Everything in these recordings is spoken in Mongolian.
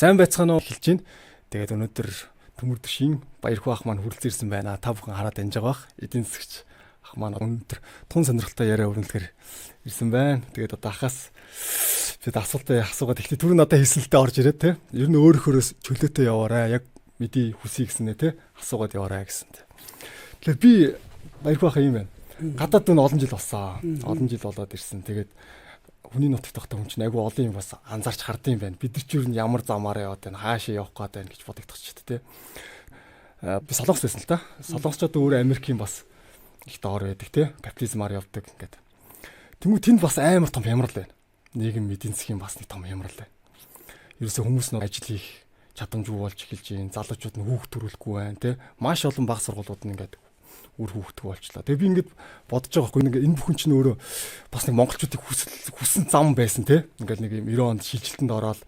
Сайн байцгаана уу хэлж байна. Тэгээд өнөөдөр Төмөрдөшийн Баярхуу ах маань хүрэлцэн ирсэн байна. Та бүхэн хараад амжиж байгаа бах. Эдийн засгч ах маань өнөөдөр тун сонирхолтой яриа өрнөлөөр ирсэн байна. Тэгээд одоо ахаас бид асуултаа асуугаад ихтэй түрүү надад хийсэлтэй орж ирээд те. Ер нь өөрөөхөөс чөлөөтэй яваарай. Яг мэдээ хүсье гэснээр те. Асуугаад яваарай гэсэн те. Тэгэхээр би Баярхуу ах юм байна. Гадаад нь олон жил болсон. Олон жил болоод ирсэн. Тэгээд хүний нутагт тахта хүн чинь айгүй олон юм бас анзаарч хардсан юм байна. Бид нар ч юу ямар замаар яваад байна, хаашаа явах гээд байна гэж бодогдох ч гэдэг те. Би солонгос байсан л та. Солонгосчууд өөрөө Америкийн бас их доор байдаг те. Капитализмаар явдаг ингээд. Тэнгүү тэнд бас амар том хямрал байна. Нийгэм эдийн засгийн бас нэг том хямрал байна. Ерөөсөө хүмүүс нь ажил хийх чадамжгүй болж эхэлж байна. Залуучууд нь хүүхд төрүүлэхгүй байна те. Маш олон бага сургуулиуд нь ингээд үр хүүхдтэй болчлаа. Тэгээ би ингээд бодож байгаа хгүй ингээд энэ бүхэн чинь өөрөө бас нэг монголчуудыг хүссэн зам байсан те. Ингээд нэг юм 90 онд шилжилтэнд ороод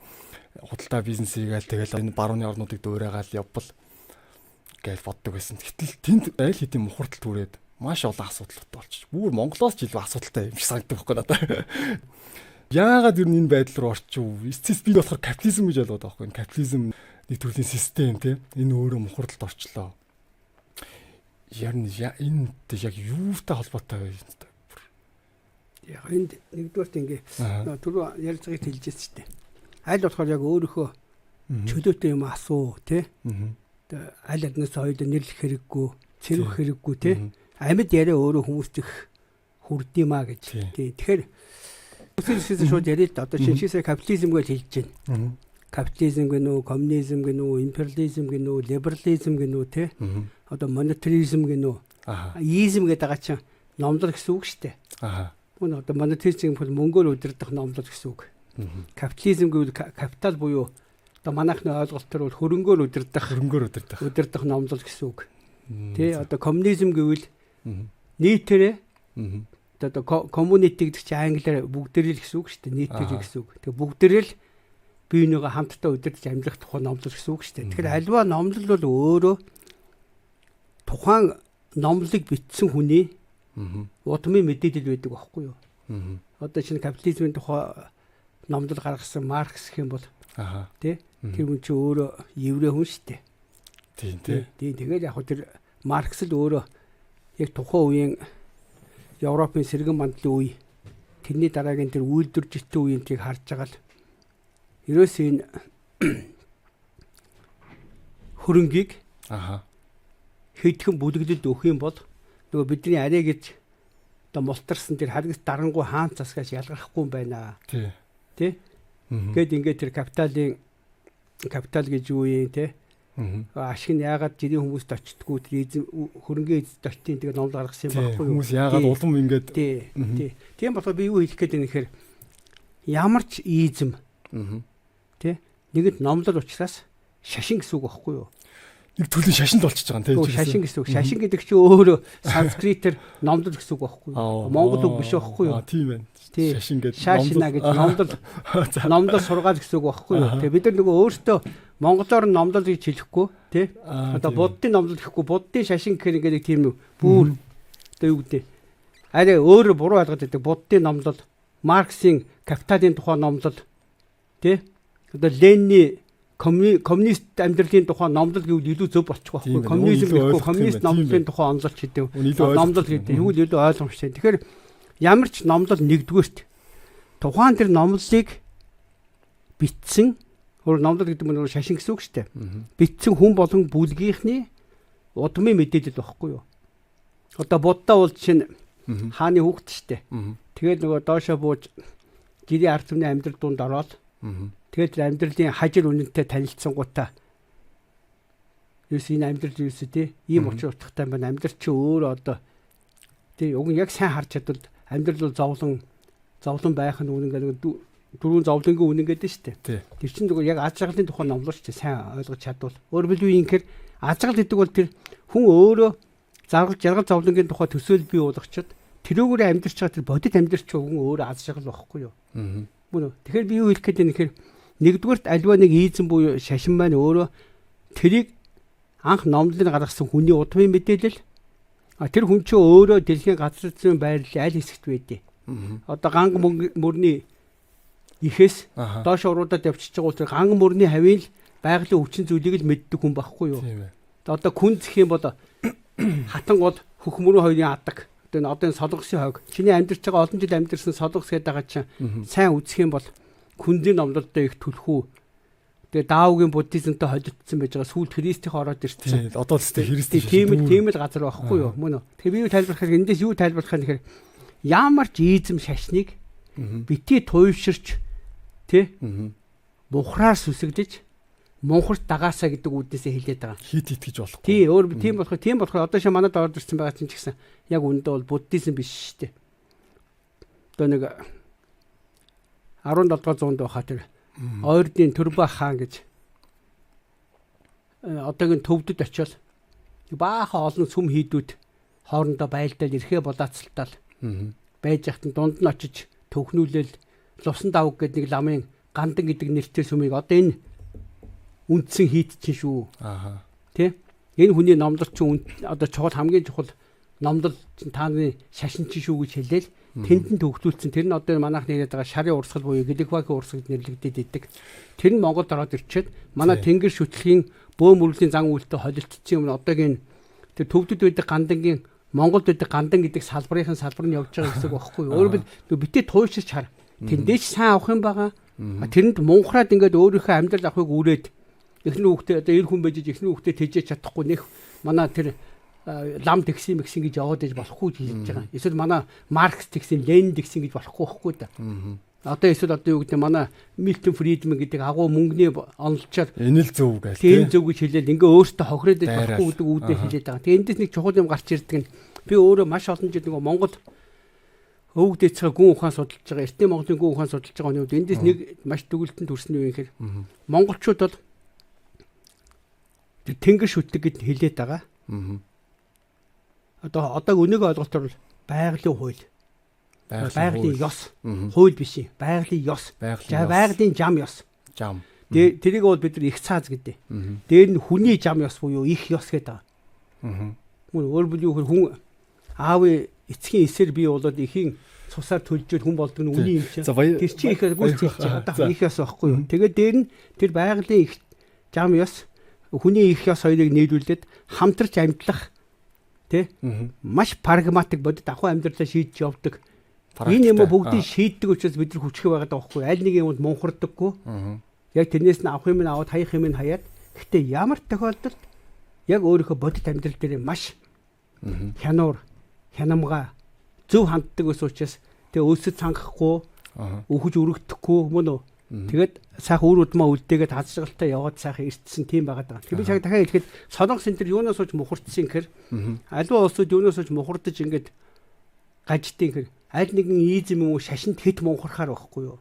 худалдаа бизнес хийгээл тэгэл энэ барууны орнуудыг дөөрөөгаал явбал гэж боддог байсан. Гэтэл тэнд аль хэдийн мухардтал түрээд маш олон асуудал болчих. Бүр Монголоос ч илүү асуудалтай юм шиг санагддаг байхгүй надад. Яагаад ер нь энэ байдал руу орчих вэ? Эцэс би болохоор капитализм гэж ойлгоод байгаа байхгүй. Капитализм нэг төрлийн систем те. Энэ өөрөө мухардталд орчлоо. Яг энэ яг юутай холбоотой вэ? Яг энд нэгдүгээрт ингээ түрүү ярьж байгааг хэлжсэн шүү дээ. Аль болохоор яг өөрийнхөө чөлөөтэй юм асуу тий. Аль аднаас хоёул нэрлэх хэрэггүй, цэрвэх хэрэггүй тий. Амьд яриа өөрөө хүмүүст их хүрдиймаа гэж. Тий. Тэгэхээр үсэлсээс шууд яриад одоо шинжлэхийдээ капитализм гэж хэлж байна. Капитализм гэнүү, коммунизм гэнүү, империализм гэнүү, либерализм гэнүү тий. Одоо монетаризм гэнүү. Изм гэдэг байгаа чинь номлол гэсэн үг шүү дээ. Мөн одоо монетаризм бол мөнгөөр удирдах номлол гэсэн үг. Капитализм гэвэл капитал буюу одоо манайхны ойлголтоор бол хөрөнгөөр удирдах номлол гэсэн үг. Тэ одоо коммунизм гэвэл нийтээрээ одоо community гэдэг чинь англиар бүгдээрээ л гэсэн үг шүү дээ. Нийтээрээ гэсэн үг. Тэгээ бүгдээрээ л бие бинийгээ хамтдаа удирдах амьдрах тухай номлол гэсэн үг шүү дээ. Тэгэхээр альва номлол бол өөрөө тухайн номлолыг бичсэн хүний удмын мэдээлэл байдаг байхгүй юу? Одоо чинь капитализмын тухай номлол гаргасан Маркс гэх юм бол тий тэр хүн чинь өөрөө еврей хүн шүү дээ. Тийм тий. Тэгээд яг тэр Маркс л өөрөө яг тухайн үеийн Европын сэргэн мандлын үе тэрний дараагийн тэр үйлдвэржтэй үеийг харж байгаа л ерөөсөө энэ хөрөнгийг хэдхэн бүлэглэлд өгөх юм бол нөгөө бидний арай гэж одоо мултарсан тэр харгас дарангуй хаан засгаас ялгархгүй юм байна. Тий. Гэт ингээд тэр капитал гэж юу юм те. Ашиг нь яагаад жирийн хүмүүст очтдгүү тэр хөрөнгөө эзэд очтیں۔ Тэгээд номлол гаргасан юм баггүй юу? Хүмүүс яагаад улам ингээд тийм болохоор би юу хэлэх гээд байна гэхээр ямар ч изм тий нэгэнт номлол учраас шашин гэсэн үг баггүй юу? Нэг төрлийн шашинд болчихж байгаа юм тийм. Шашин гэсэн үг. Шашин гэдэг чинь өөрөө санскритээр номлол гэсэн үг багхгүй юу? Монгол үг биш багхгүй юу? Тийм байна. Шашин гэдэг шашина гэж номлол сургаал гэсэн үг багхгүй юу? Тэгээ бид нар нөгөө өөртөө монголоор номлол гэж хэлэхгүй тий. Одоо буддын номлол гэхгүй буддын шашин гэхээр ингээд тийм бүр одоо юу гэдэг. Арай өөрөө буруу ойлгоод байдаг. Буддын номлол, Марксийн капиталын тухай номлол тий. Одоо Ленины коммунист амьдралын тухай номлол гэвэл илүү зөв болчих واخгүй. Коммунизм гэхгүй коммунист номлолын тухай онлолч гэдэг. Номлол гэдэг юу илүү ойлгомжтой. Тэгэхээр ямар ч номлол нэгдүгээрт тухайн тэр номлолыг бичсэн номлол гэдэг нь шашин гэсэн үг шүү дээ. Бичсэн хүн болон бүлгийнхний удмын мэдээлэл багхгүй юу? Одоо Будда бол чинь хааны хүүхэд шүү дээ. Тэгээд нөгөө доошоо бууж гэрийн ард түмний амьдрал дунд ороод тэгээд амьдралын хажир үнэнтэй танилцсангуудаа ерөөс энэ амьдрал ерөөсөө тий ийм учир утгатай байна. Амьдрал чи өөрөө одоо тий уг нь яг сайн харж чадвал амьдрал бол зовлон байх нь үнэн гэдэг дөрвөн зовлонгийн үнэн гэдэг шүү дээ. Тэр чинь зүгээр яг аз жаргалын тухай номлол ч сайн ойлгож чадвал өөрөөр хэлбэл юу юм гэхээр аз жаргал гэдэг бол тэр хүн өөрөө жаргал зовлонгийн тухай төсөөл бий болгочод тэрүүгээр амьдарч байгаа тэр бодит амьдарч байгаа хүн өөрөө аз жаргал байхгүй юу? Тэгэхээр би юу хэлэх гээд байна гэхээр нэгдүгээрт альва нэг изм буюу шашин маань өөрөө тэрийг анх номлолыг гаргасан хүний удмын мэдээлэл тэр хүн чинь өөрөө дэлхийн газар зүйн байрлал аль хэсэгт байдیں۔ Одоо ганг мөрний Ихээс доош уруудаад явчихж байгаа учраас ган мөрний хавийн л байгалийн хүчин зүйлийг л мэддэг хүн байхгүй юу? Тийм ээ. Одоо күн зэх юм бол хатангууд хөх мөрөө хоёрын адаг. Одоо энэ солонгосын хойг. Чиний амьдарч байгаа олон жил амьдарсан солонгос гэдэг байгаа чинь сайн үзэх юм бол күндийн номлолтой их түлхүү. Тэгээ даавгийн буддизмтай холилдсон байж байгаа сүүлд христийнх ороод ирсэн. Одоо л тест христийн тийм л газар байхгүй юу? Мөн үү? Тэгээ би юу тайлбарлахаар эндээс юу тайлбарлах гэхээр ямар ч ийзэм шашныг бити туйвширч тий мухраар сүсэгдэж мунхарт дагаасаа гэдэг үднээсээ хэлээд байгаа. Хит итгэж болохгүй. Тий, өөр тийм болохоор одоо ши манад орж ирсэн байгаа чинь ч гэсэн яг үндэ бол буддизм биш шүү дээ. Одоо нэг 17-р зуунд байхаа тэр Ойрдын Төрбө хаан гэж одоогийн төвдөд очиод баахан олон сүм хийдүүд хоорондоо байлдаал эрхээ болоацалтал байж захтан дунд нь очиж төгнүүлэл лусан давг гэдэг нэг ламын гандан гэдэг нэртэй сүмийг одоо энэ үндсэн хийд чинь шүү. Тэ? Энэ хүний номлол чинь одоо чухал хамгийн чухал номлол чинь тааны шашин чинь шүү гэж хэлээл тэнд нь төгсүүлсэн. Тэр нь одоо манайх нэрэд байгаа шарын урсгал буюу Гэлэгвагийн урсгал нэрлэгдээд идэг. Тэр нь Монголд ороод ирчээд манай тэнгэр шүтлэгийн бөө мөрөлийн зан үйлтэй холилдсон юм. Одоогийн тэр төвдөд байдаг гандангийн Монголд байдаг гандан гэдэг салбарын салбар нь явж байгаа гэсэн үг байхгүй юу? Өөрөөр хэлбэл битээ туйширч хар. Тэндээс сайн авах юм байгаа. Тэрэнд мунхраад ингээд өөрийнхөө амьдрал авахыг үрээд эхний хүүхдээ одоо эр хүн байж эхний хүүхдээ тэжээж чадахгүй нэх манай тэр лам тэгсэн мэгсэн гэж яваад иж болохгүй гэж хэлж байгаа. Эсвэл манай Маркс тэгсэн, Ленин тэгсэн гэж болохгүй байхгүй да. Одоо эсвэл одоо юу гэдэг манай Милтон Фридман гэдэг агуу мөнгөний онолчоор энэ л зөв гэж тийм зөв гэж хэлээл ингээ өөртөө хохироод иж болохгүй гэдэг үүдээ хэлээд байгаа. Тэгээ эндээс нэг чухал юм гарч ирдэг нь би өөрөө маш олон жил нөгөө Монгол өвөг дэцгээ гүн ухаан судалж байгаа. Эртний Монголын гүн ухаан судалж байгаа нь эндээс нэг маш төгөлтөнд төрсөн юм гэхээр монголчууд бол тэнгэр шүтдэг гэд хэлээд байгаа. Одоо өнөөгөө ойлголтоор байгалийн хууль. Байгалийн ёс. Хууль биш. Байгалийн ёс. Байгалийн зам ёс. Зам. Тэрийг бол бид нар их цааз гэдэг. Дээр нь хүний зам ёс буюу их ёс гэдэг байгаа. Мөн өөрөөр хэлбэл хүн аавын эцгийн эсээр бий болоод ихийн цусаар төлжөөд хүн болдог нь үний юм чинь. Тэр чинь их гүйцэтгэж байгаа. Их ёс байхгүй юу? Тэгээд дээр нь тэр байгалийн их зам ёс хүний их ёс хоёрыг нийлүүлээд хамтарч амьдлах тий маш прагматик бодит ахуй амьдралаа шийдэж явдаг. Энэ юм бүгдийг шийддэг учраас бид нар хүчрэх байгаад байгаа байхгүй. Аль нэг юмд мунхардаггүй. Яг тэрнээс нь авах юм аваад хаях юм хаяад. Гэхдээ ямар тохиолдолд яг өөрийнхөө бодит амьдрал дээр маш хянуур, хянамга зөв ханддаг ус учраас тэгээ өөсөд цангахгүй, өхөж өргөдөхгүй мөн үү? Тэгээд сайхан үр удмаа үлдээгээд хазшгалтай яваад сайхан ирсэн тийм байгаад байгаа. Тэр би цаг дахиад хэлэхэд солонгос энэ төр юунаас сууж мухардсан гэхээр аливаа улсууд юунаас сууж мухардаж ингээд гаждیں۔ гэхээр аль нэгэн ийзэм юм уу шашинд хит мунхархаар байхгүй юу?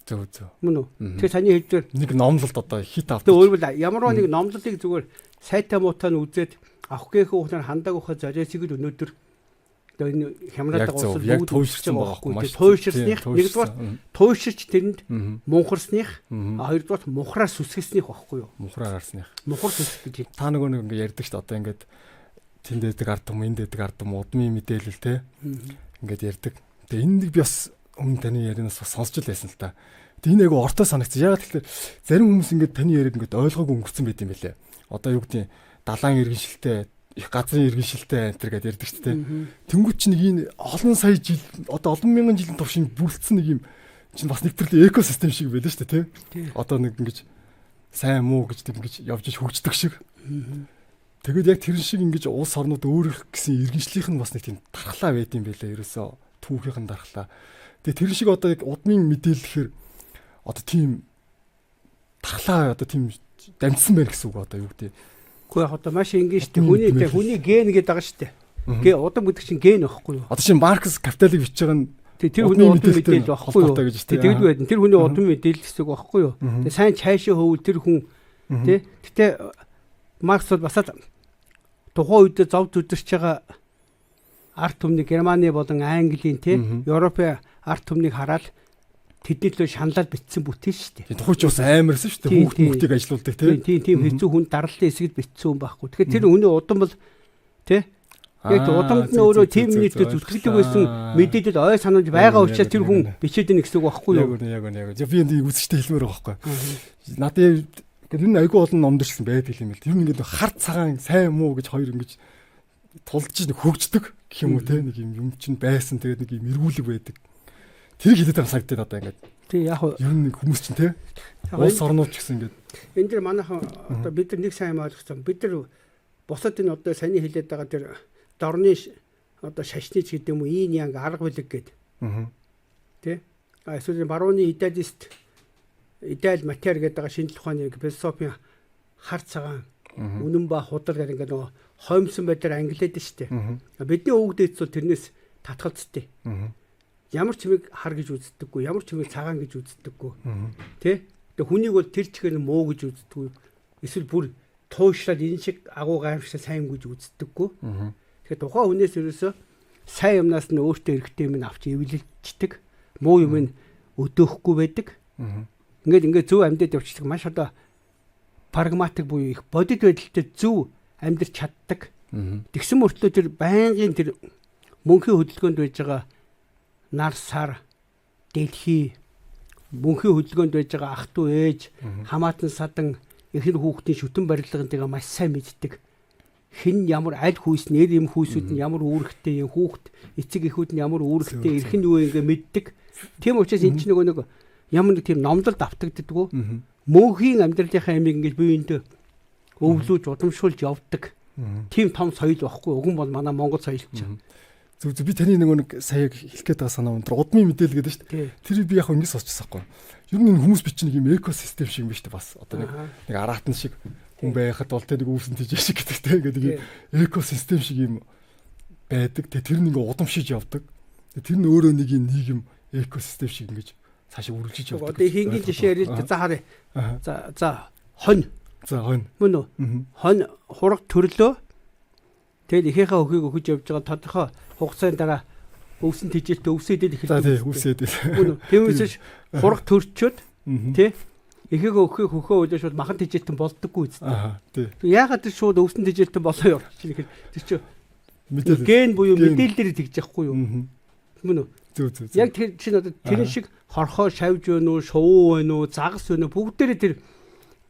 Зөв зөв. Мөн үү? Тэгэхээр саний хэлдгээр нэг номлолт одоо хит авдаг. Тэгээ өөрөөр ямарваа нэг номлолыг зүгээр сайтай муутай нь үзээд авах гээх ухнаар хандаг ухаа зориосыг л өнөөдөр одоо энэ хямраад байгаа улсууд яг туйширсан байгаа байхгүй маш туйширсных нэгдүгээр туйширч тэрэнд мунхарсных хоёрдугаар мухраар сүсгэснийх байхгүй юу? Мухраар арсных. Мухар сүсгэх гэж. Та нөгөө нэг ингээ ярьдаг шүү дээ. Одоо ингээд тэнд дэдэг ард юм, энд дэдэг ард юм, удмын мэдээлэл те. Ингээд ярьдаг. Тэгээ энэ нэг би бас өмнө таны ярианаас бас сонсч л байсан л та. Тэгээ энэ айгу ортой санагдсан. Ягаад гэвэл зарим хүмүүс ингээд таны яриаг ингээд ойлгоогүй өнгөрцөн байт юм байлээ. Одоо юу гэдэг далайн иргэншилтэй их газрын иргэншилтэй энэ төр гэдээ ярьдаг ч тийм. Тэнгүүт чи нэг энэ олон сая жил одоо олон мянган жилийн турш бүрдсэн нэг юм чинь бас нэг төрлийн экосистем шиг байлаа шүү дээ тийм. Одоо нэг ингэж сайн муу гэж ингэж явж хөгждөг шиг. Тэгээд яг тэр шиг ингэж улс орнууд өөрөх гэсэн иргэншлийнх нь бас нэг тийм дархлаа байд юм байлаа ерөөсөө түүхийнх нь дархлаа. Тэгээд тэр шиг одоо яг удмын мэдээлэлэхээр одоо тийм дархлаа одоо тийм дамжсан байх гэсэн үг одоо юу гэдэг. Гэхдээ яг одоо маш энгийн шүү дээ. Хүний ген гэдэг байгаа шүү дээ. Гэ удам гэдэг чинь ген байхгүй юу? Одоо чинь Маркс капиталыг бичиж байгаа нь тэр хүний удам мэдээлэл байхгүй юу? Тэгдэг байд. Тэр хүний удам мэдээлэл гэсэн үг байхгүй юу? Тэгээ сайн цаашаа хөвөл тэр хүн тий. Гэтэ Маркс бол бас тухайн үед зов зүдэрч байгаа арт түмний Германы болон Английн тий Европын арт түмнийг хараад тэдний төлөө шаналал бичсэн бүтээл шүү дээ. Тухайч бас амарсан шүү дээ. Хүүхдүүдийг ажилуулдаг тийм хэцүү хүн даралтын хэсэгт бичсэн хүн байхгүй. Тэгэхээр тэр хүний удам бол тий Яг удамд нь өөрөө тийм нийтэд зүтгэдэг байсан мэдээлэл ой санаж байгаа учраас тэр хүн бичээд ийн гэсэн үг байхгүй юу? Яг. Би энэ үзэгчтэй хэлмээр байгаа байхгүй. Надад энэ айгүй олон номдэрсэн байдаг юм л. Тэр ингээд хар цагаан сайн муу гэж хоёр ингэж тулж хөгждөг гэх юм уу те нэг юм чинь байсан тэгээд нэг юм эргүүлэг байдаг. Тэр хэлээд байгаа сагдаад одоо ингээд. Тий яг ер нь хүмүүс чинь те улс орнууд ч гэсэн ингээд. Энэ дэр манайхан одоо бид нар нэг сайн ойлгосон. Бид нар бусад энэ одоо саний хэлээд байгаа тэр дорны одоо шашны ч гэдэг юм уу ийн янг арга бүлэг гэдэг. Тэ? Эсвэл барууны идеалист идеал матер гэдэг байгаа шинжлэх ухааны философийн хар цагаан үнэн ба худал гэдэг ингээд нөгөө хоймсон байдлаар ангилаад штэ. Бидний өвгдөөц бол тэрнээс татгалцтай. Ямар ч юмыг хар гэж үздэггүй, ямар ч юмыг цагаан гэж үздэггүй. Тэ? Тэгээ хүнийг бол тэр чигээр муу гэж үздэггүй. Эсвэл бүр туушраад энэ шиг агуу гаймшигтай сайн гэж үздэггүй. Тэгэхээр тухайн хүнээс ерөөсөө сайн юмнаас нь өөртөө хэрэгтэй юм авч эвлэлцдэг, муу юм нь өдөөхгүй байдаг. Ингээд зөв амьдад явчихдаг маш одоо прагматик буюу их бодит байдалтай зөв амьдарч чаддаг. Тэгсэн мөртлөө тэр байнгын тэр мөнхийн хөдөлгөөнд байж байгаа нар сар дэлхий мөнхийн хөдөлгөөнд байж байгаа ах トゥ ээж хамаатан садан эхнэр хүүхдийн шүтэн барилгын тэгээ маш сайн мэддэг. Хэн ямар аль хүйс нэр юм хүйсүүд нь ямар үүрэгтэй юм хүүхд эцэг эхүүд нь ямар үүрэгтэй эрхэн юу ингээ мэддэг. Тийм учраас энэ ч нэг ямар нэг тийм номдолд автагддаггүй. Мөнхийн амьдралынхаа ямиг ингээ биеиндээ өвлүүлж удамшуулж явдаг. Тийм том соёл байхгүй. Уг нь бол манай Монгол соёл ч. Зүг би таны нэг саяг хэлэх гээд байгаа санаа өндөр удмын мэдээлэл гэдэг шүү дээ. Тэр би яг ингэж сонсчихсан байхгүй. Ер нь энэ хүмүүс бичнэ нэг юм экосистем шиг юм биш үү бас. Одоо нэг аратан шиг хүн байхад бол тэр нэг үүсэн тийж шиг гэдэгтэй ингээд нэг экосистем шиг юм байдаг. Тэр нэг удамшиж явдаг. Тэр нь өөрөө нэг нийгэм экосистем шиг ингэж цаашаа үргэлжиж явдаг. Одоо ихэнгийн жишээ ярил за харъя. За хонь. За хонь. Мөн үү? Хонь хураг төрлөө. Тэгэл ихийнхээ өхийг өгөж явж байгаа тодорхой хугацааны дараа өвсөн тэжээлт өвсөдөд эхэлдэг. За тий өвсөдөд. Мөн үү? Тиймээс хураг төрчөөд тий ихийнхээ өхийг хөхөө өдөөш бол махан тэжээлтэн болдоггүй үстэй. Тий. Яагаад тэр шууд өвсөн тэжээлтэн болоо явчих чинь тэр чинь ген буюу мэдээлэлээр тэгж яахгүй юу? Мөн үү? Зүг. Яг тэр чинь одоо тэр шиг хорхоо шавж байна уу, шувуу байна уу, загас байна уу бүгдээрээ тэр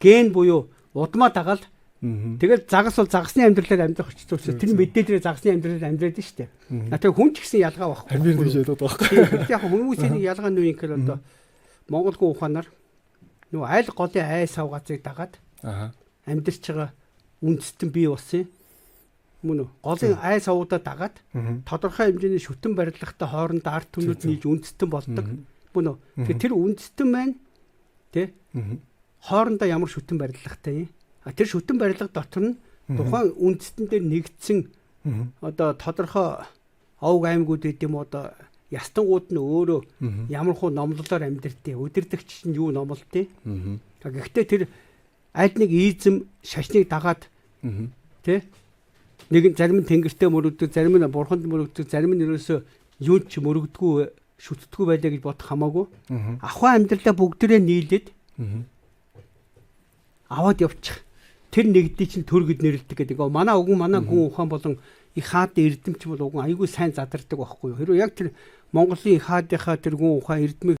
ген буюу удмаа дагаад тэгэл загас бол загасны амьдралаар амьдрах учраас тэр мэдээлэлээр загасны амьдралаар амьдраад нь штэ. Тэгээ хүн ч гэсэн ялгаа байхгүй. Харин тийж ялгаад байхгүй. Яг хүмүүсийн ялгаа нь юу юм гэхээр одоо монголгүй ухаанаар нөгөө айл голын айс авгаацыг дагаад амьдрч байгаа үндэстэн бий болсон юм. Мөн үү? Голын айс авуудаа дагаад тодорхой хэмжээний шүтэн барилгатай хоорондоо ард түмнүүд нийж үндэстэн болдог. Мөн үү? Тэгэхээр тэр үндэстэн маань тий хоорондоо ямар шүтэн барилгатай юм. Тэр шүтэн барилга дотор нь тухайн үндэстэн дээр нэгдсэн одоо тодорхой овг аймагуд гэдэг юм одоо ястангууд нь өөрөө ямар хуу номлолоор амьдртээ. Өдөрдөгч нь юу номлолтээ. Гэхдээ тэр аль нэг ийзэм шашныг дагаад тий нэг зарим нь тэнгэртэй мөрөгдөг, зарим нь бурханд мөрөгдөг, зарим нь ерөөсөө юу ч мөрөгдөггүй, шүтдэггүй байлаа гэж бодох хамаагүй. Ахуй амьдралаа бүгдээрээ нийлээд аваад явчих. Тэр нэгдий чинь төр гэд нэрлдэг гэдэг. Манай гүн ухаан болон их хаад эрдэмч бол уг айгүй сайн задардаг байхгүй юу. Хэрвээ яг тэр Монголын их хаадынхаа тэр гүн ухаан эрдэмийг